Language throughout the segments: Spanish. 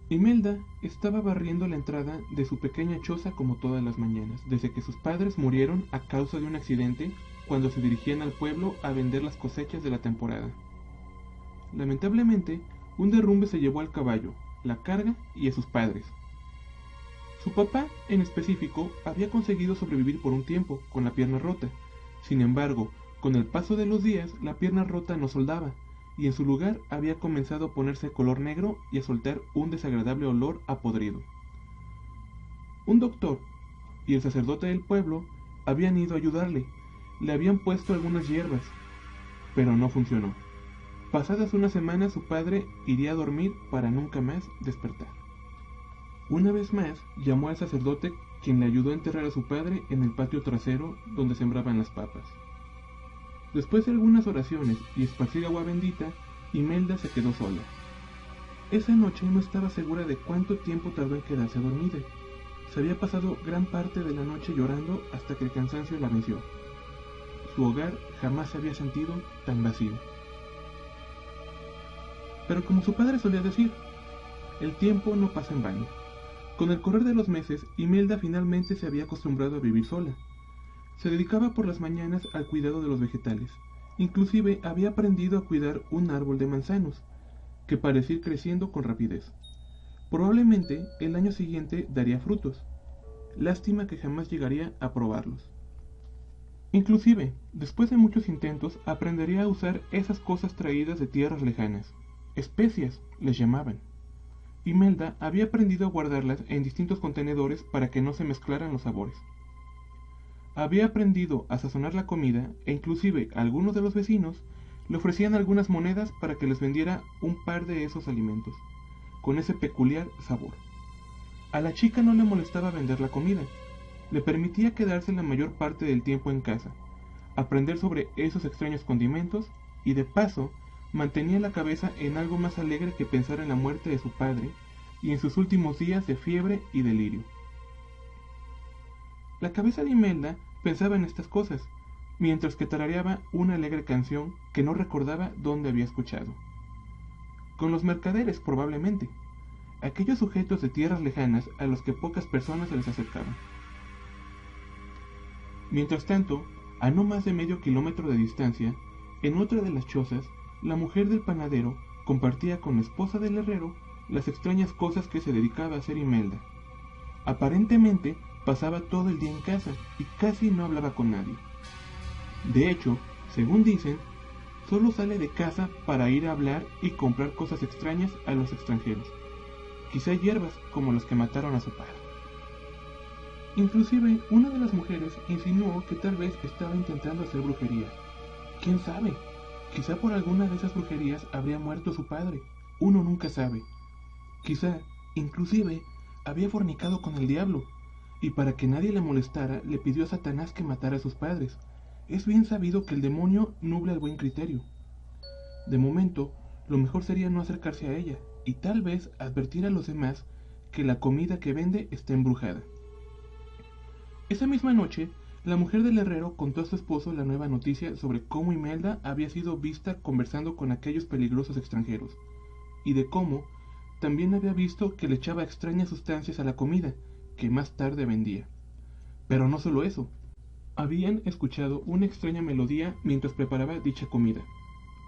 Imelda estaba barriendo la entrada de su pequeña choza como todas las mañanas, desde que sus padres murieron a causa de un accidente cuando se dirigían al pueblo a vender las cosechas de la temporada. Lamentablemente, un derrumbe se llevó al caballo, la carga y a sus padres. Su papá, en específico, había conseguido sobrevivir por un tiempo, con la pierna rota. Sin embargo, con el paso de los días, la pierna rota no soldaba, y en su lugar había comenzado a ponerse color negro y a soltar un desagradable olor a podrido. Un doctor y el sacerdote del pueblo habían ido a ayudarle, le habían puesto algunas hierbas, pero no funcionó. Pasadas unas semanas su padre iría a dormir para nunca más despertar. Una vez más llamó al sacerdote, quien le ayudó a enterrar a su padre en el patio trasero donde sembraban las papas. Después de algunas oraciones y esparcir agua bendita, Imelda se quedó sola. Esa noche no estaba segura de cuánto tiempo tardó en quedarse dormida. Se había pasado gran parte de la noche llorando hasta que el cansancio la venció. Su hogar jamás se había sentido tan vacío. Pero como su padre solía decir, el tiempo no pasa en vano. Con el correr de los meses, Imelda finalmente se había acostumbrado a vivir sola. Se dedicaba por las mañanas al cuidado de los vegetales. Inclusive había aprendido a cuidar un árbol de manzanos, que parecía ir creciendo con rapidez. Probablemente el año siguiente daría frutos. Lástima que jamás llegaría a probarlos. Inclusive, después de muchos intentos, aprendería a usar esas cosas traídas de tierras lejanas. Especias les llamaban. Imelda había aprendido a guardarlas en distintos contenedores para que no se mezclaran los sabores. Había aprendido a sazonar la comida e inclusive a algunos de los vecinos le ofrecían algunas monedas para que les vendiera un par de esos alimentos, con ese peculiar sabor. A la chica no le molestaba vender la comida, le permitía quedarse la mayor parte del tiempo en casa, aprender sobre esos extraños condimentos y de paso mantenía la cabeza en algo más alegre que pensar en la muerte de su padre y en sus últimos días de fiebre y delirio. La cabeza de Imelda pensaba en estas cosas, mientras que tarareaba una alegre canción que no recordaba dónde había escuchado. Con los mercaderes, probablemente, aquellos sujetos de tierras lejanas a los que pocas personas se les acercaban. Mientras tanto, a no más de medio kilómetro de distancia, en otra de las chozas, la mujer del panadero compartía con la esposa del herrero las extrañas cosas que se dedicaba a hacer Imelda. Aparentemente, pasaba todo el día en casa y casi no hablaba con nadie. De hecho, según dicen, solo sale de casa para ir a hablar y comprar cosas extrañas a los extranjeros, quizá hierbas como las que mataron a su padre. Inclusive, una de las mujeres insinuó que tal vez estaba intentando hacer brujería. ¿Quién sabe? Quizá por alguna de esas brujerías habría muerto su padre. Uno nunca sabe. Quizá, inclusive, había fornicado con el diablo, y para que nadie le molestara, le pidió a Satanás que matara a sus padres. Es bien sabido que el demonio nubla el buen criterio. De momento, lo mejor sería no acercarse a ella, y tal vez advertir a los demás que la comida que vende está embrujada. Esa misma noche, la mujer del herrero contó a su esposo la nueva noticia sobre cómo Imelda había sido vista conversando con aquellos peligrosos extranjeros, y de cómo también había visto que le echaba extrañas sustancias a la comida, que más tarde vendía. Pero no solo eso, habían escuchado una extraña melodía mientras preparaba dicha comida.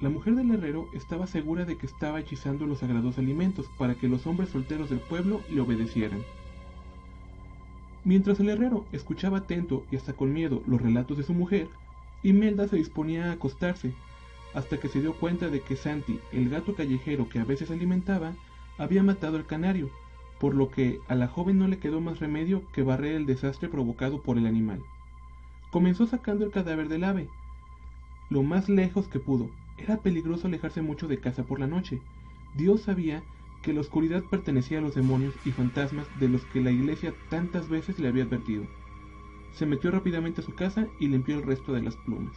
La mujer del herrero estaba segura de que estaba hechizando los sagrados alimentos para que los hombres solteros del pueblo le obedecieran. Mientras el herrero escuchaba atento y hasta con miedo los relatos de su mujer, Imelda se disponía a acostarse, hasta que se dio cuenta de que Santi, el gato callejero que a veces alimentaba, había matado al canario, por lo que a la joven no le quedó más remedio que barrer el desastre provocado por el animal. Comenzó sacando el cadáver del ave, lo más lejos que pudo. Era peligroso alejarse mucho de casa por la noche. Dios sabía que la oscuridad pertenecía a los demonios y fantasmas de los que la iglesia tantas veces le había advertido. Se metió rápidamente a su casa y limpió el resto de las plumas.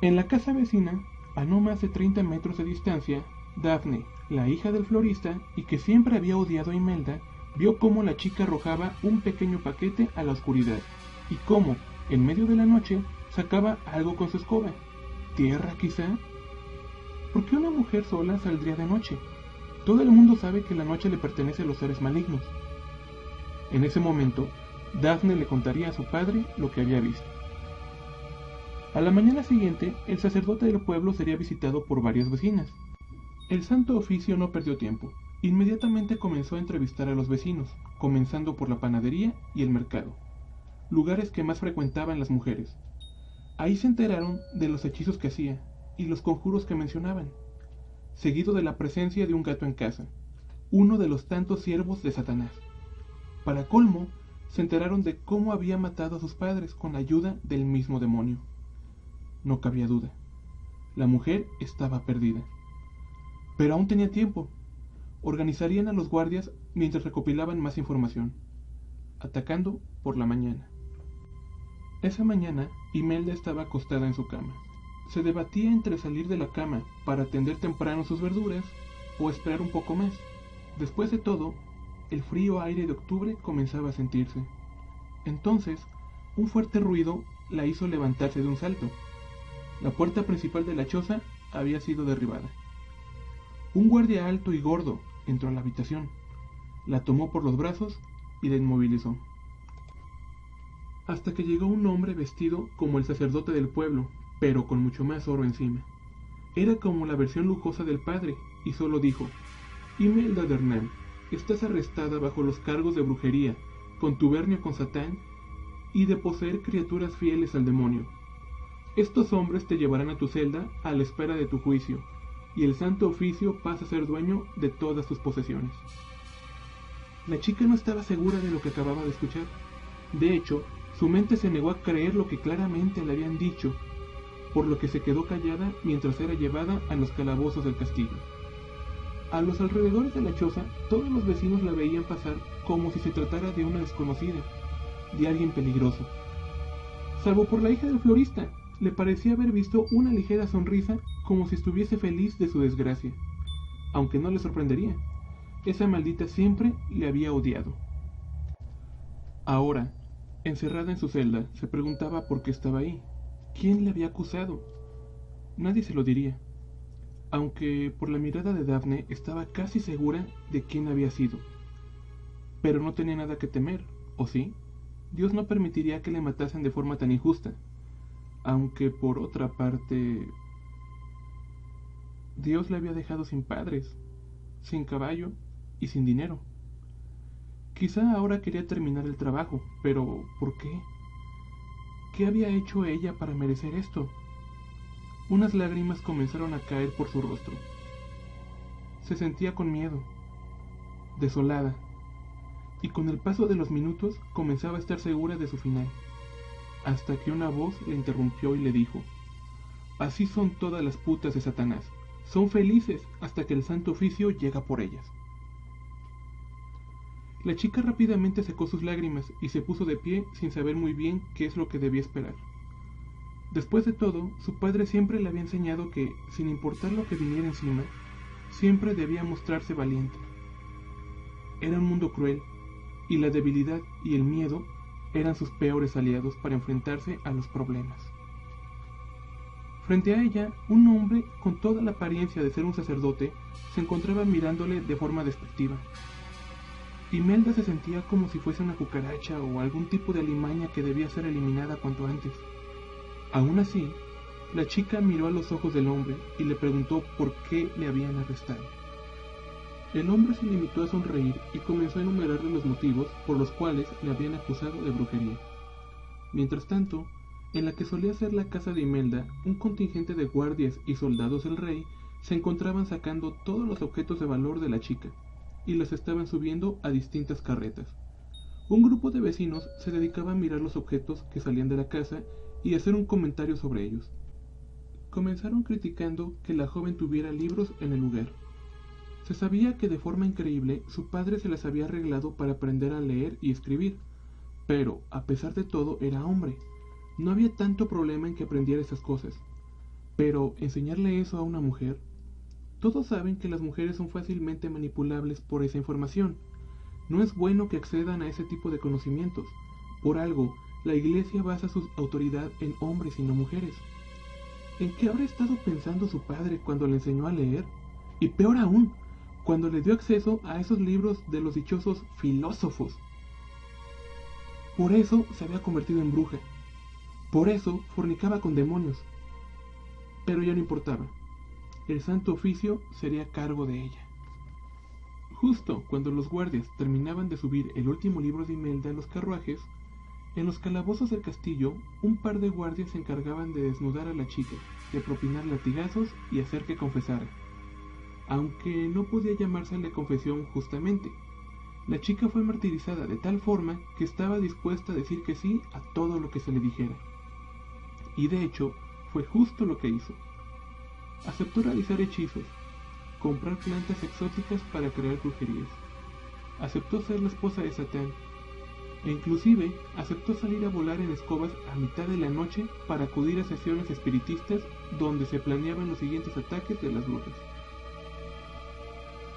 En la casa vecina, a no más de 30 metros de distancia, Daphne, la hija del florista y que siempre había odiado a Imelda, vio cómo la chica arrojaba un pequeño paquete a la oscuridad y cómo, en medio de la noche, sacaba algo con su escoba. ¿Tierra, quizá? ¿Por qué una mujer sola saldría de noche? Todo el mundo sabe que la noche le pertenece a los seres malignos. En ese momento, Daphne le contaría a su padre lo que había visto. A la mañana siguiente, el sacerdote del pueblo sería visitado por varias vecinas. El Santo Oficio no perdió tiempo. Inmediatamente comenzó a entrevistar a los vecinos, comenzando por la panadería y el mercado, lugares que más frecuentaban las mujeres. Ahí se enteraron de los hechizos que hacía y los conjuros que mencionaban, seguido de la presencia de un gato en casa, uno de los tantos siervos de Satanás. Para colmo, se enteraron de cómo había matado a sus padres con la ayuda del mismo demonio. No cabía duda, la mujer estaba perdida. Pero aún tenía tiempo. Organizarían a los guardias mientras recopilaban más información, atacando por la mañana. Esa mañana, Imelda estaba acostada en su cama. Se debatía entre salir de la cama para atender temprano sus verduras o esperar un poco más. Después de todo, el frío aire de octubre comenzaba a sentirse. Entonces, un fuerte ruido la hizo levantarse de un salto. La puerta principal de la choza había sido derribada. Un guardia alto y gordo entró a la habitación, la tomó por los brazos y la inmovilizó. Hasta que llegó un hombre vestido como el sacerdote del pueblo, pero con mucho más oro encima. Era como la versión lujosa del padre, y solo dijo: Imelda de Hernán, estás arrestada bajo los cargos de brujería, contubernio con Satán y de poseer criaturas fieles al demonio. Estos hombres te llevarán a tu celda a la espera de tu juicio, y el Santo Oficio pasa a ser dueño de todas tus posesiones. La chica no estaba segura de lo que acababa de escuchar. De hecho, su mente se negó a creer lo que claramente le habían dicho, por lo que se quedó callada mientras era llevada a los calabozos del castillo. A los alrededores de la choza, todos los vecinos la veían pasar como si se tratara de una desconocida, de alguien peligroso. Salvo por la hija del florista, le parecía haber visto una ligera sonrisa como si estuviese feliz de su desgracia, aunque no le sorprendería. Esa maldita siempre le había odiado. Ahora, encerrada en su celda, se preguntaba por qué estaba ahí. ¿Quién le había acusado? Nadie se lo diría, aunque por la mirada de Daphne estaba casi segura de quién había sido. Pero no tenía nada que temer, ¿o sí? Dios no permitiría que le matasen de forma tan injusta. Aunque por otra parte, Dios la había dejado sin padres, sin caballo y sin dinero. Quizá ahora quería terminar el trabajo, pero ¿por qué? ¿Qué había hecho ella para merecer esto? Unas lágrimas comenzaron a caer por su rostro. Se sentía con miedo, desolada, y con el paso de los minutos comenzaba a estar segura de su final. Hasta que una voz le interrumpió y le dijo: así son todas las putas de Satanás, son felices hasta que el Santo Oficio llega por ellas. La chica rápidamente secó sus lágrimas y se puso de pie sin saber muy bien qué es lo que debía esperar. Después de todo, su padre siempre le había enseñado que, sin importar lo que viniera encima, siempre debía mostrarse valiente. Era un mundo cruel, y la debilidad y el miedo eran sus peores aliados para enfrentarse a los problemas. Frente a ella, un hombre con toda la apariencia de ser un sacerdote se encontraba mirándole de forma despectiva. Imelda se sentía como si fuese una cucaracha o algún tipo de alimaña que debía ser eliminada cuanto antes. Aún así, la chica miró a los ojos del hombre y le preguntó por qué le habían arrestado. El hombre se limitó a sonreír y comenzó a enumerarle los motivos por los cuales le habían acusado de brujería. Mientras tanto, en la que solía ser la casa de Imelda, un contingente de guardias y soldados del rey se encontraban sacando todos los objetos de valor de la chica y los estaban subiendo a distintas carretas. Un grupo de vecinos se dedicaba a mirar los objetos que salían de la casa y hacer un comentario sobre ellos. Comenzaron criticando que la joven tuviera libros en el lugar. Se sabía que de forma increíble su padre se las había arreglado para aprender a leer y escribir, pero a pesar de todo era hombre. No había tanto problema en que aprendiera esas cosas. Pero enseñarle eso a una mujer. Todos saben que las mujeres son fácilmente manipulables por esa información. No es bueno que accedan a ese tipo de conocimientos. Por algo, la iglesia basa su autoridad en hombres y no mujeres. ¿En qué habrá estado pensando su padre cuando le enseñó a leer? Y peor aún, cuando le dio acceso a esos libros de los dichosos filósofos. Por eso se había convertido en bruja. Por eso fornicaba con demonios. Pero ya no importaba. El Santo Oficio sería cargo de ella. Justo cuando los guardias terminaban de subir el último libro de Imelda a los carruajes, en los calabozos del castillo, un par de guardias se encargaban de desnudar a la chica, de propinar latigazos y hacer que confesara. Aunque no podía llamársele confesión justamente. La chica fue martirizada de tal forma que estaba dispuesta a decir que sí a todo lo que se le dijera. Y de hecho, fue justo lo que hizo. Aceptó realizar hechizos, comprar plantas exóticas para crear brujerías. Aceptó ser la esposa de Satán. E inclusive aceptó salir a volar en escobas a mitad de la noche para acudir a sesiones espiritistas donde se planeaban los siguientes ataques de las brujas.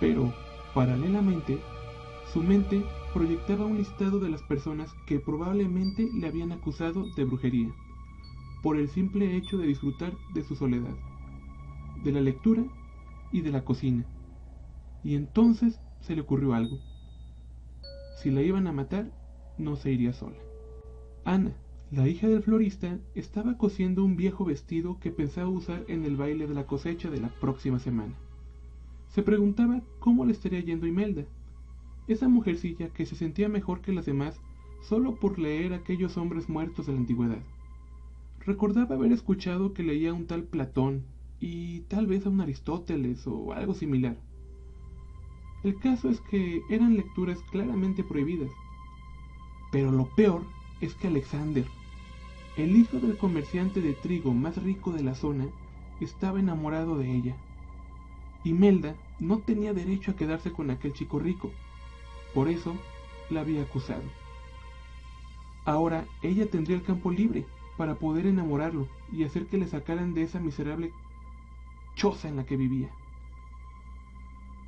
Pero, paralelamente, su mente proyectaba un listado de las personas que probablemente le habían acusado de brujería, por el simple hecho de disfrutar de su soledad, de la lectura y de la cocina. Y entonces se le ocurrió algo. Si la iban a matar, no se iría sola. Ana, la hija del florista, estaba cosiendo un viejo vestido que pensaba usar en el baile de la cosecha de la próxima semana. Se preguntaba cómo le estaría yendo a Imelda, esa mujercilla que se sentía mejor que las demás solo por leer aquellos hombres muertos de la antigüedad. Recordaba haber escuchado que leía a un tal Platón y tal vez a un Aristóteles o algo similar. El caso es que eran lecturas claramente prohibidas. Pero lo peor es que Alexander, el hijo del comerciante de trigo más rico de la zona, estaba enamorado de ella. Imelda no tenía derecho a quedarse con aquel chico rico, por eso la había acusado. Ahora ella tendría el campo libre para poder enamorarlo y hacer que le sacaran de esa miserable choza en la que vivía.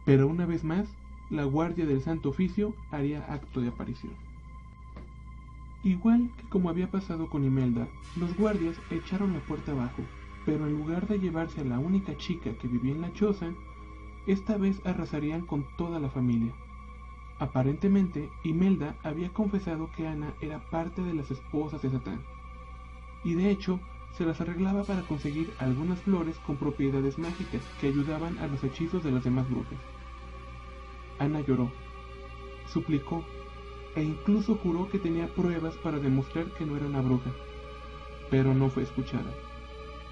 Pero una vez más, la guardia del Santo Oficio haría acto de aparición. Igual que como había pasado con Imelda, los guardias echaron la puerta abajo, pero en lugar de llevarse a la única chica que vivía en la choza, esta vez arrasarían con toda la familia. Aparentemente, Imelda había confesado que Ana era parte de las esposas de Satán, y de hecho se las arreglaba para conseguir algunas flores con propiedades mágicas que ayudaban a los hechizos de las demás brujas. Ana lloró, suplicó, e incluso juró que tenía pruebas para demostrar que no era una bruja, pero no fue escuchada.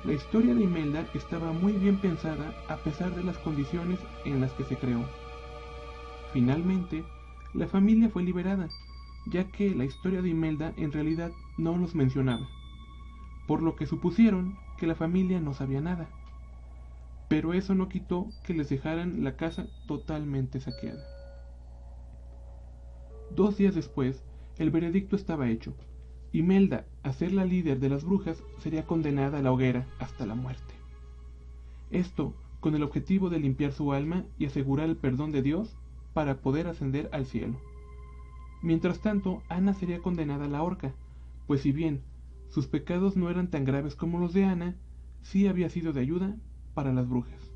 La historia de Imelda estaba muy bien pensada a pesar de las condiciones en las que se creó. Finalmente, la familia fue liberada, ya que la historia de Imelda en realidad no los mencionaba, por lo que supusieron que la familia no sabía nada. Pero eso no quitó que les dejaran la casa totalmente saqueada. 2 días después, el veredicto estaba hecho. Imelda, a ser la líder de las brujas, sería condenada a la hoguera hasta la muerte. Esto con el objetivo de limpiar su alma y asegurar el perdón de Dios para poder ascender al cielo. Mientras tanto, Ana sería condenada a la horca, pues si bien sus pecados no eran tan graves como los de Ana, sí había sido de ayuda para las brujas.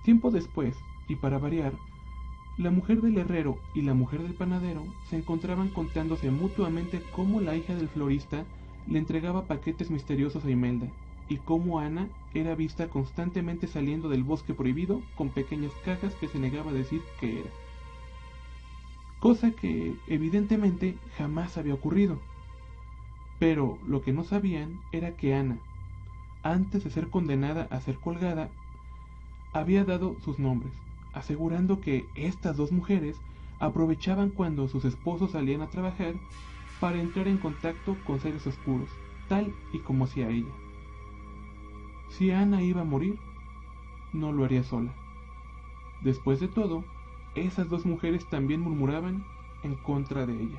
Tiempo después, y para variar, la mujer del herrero y la mujer del panadero se encontraban contándose mutuamente cómo la hija del florista le entregaba paquetes misteriosos a Imelda, y cómo Ana era vista constantemente saliendo del bosque prohibido con pequeñas cajas que se negaba a decir qué era. Cosa que, evidentemente, jamás había ocurrido. Pero lo que no sabían era que Ana, antes de ser condenada a ser colgada, había dado sus nombres, asegurando que estas 2 mujeres aprovechaban cuando sus esposos salían a trabajar para entrar en contacto con seres oscuros, tal y como hacía ella. Si Ana iba a morir, no lo haría sola. Después de todo, esas 2 mujeres también murmuraban en contra de ella.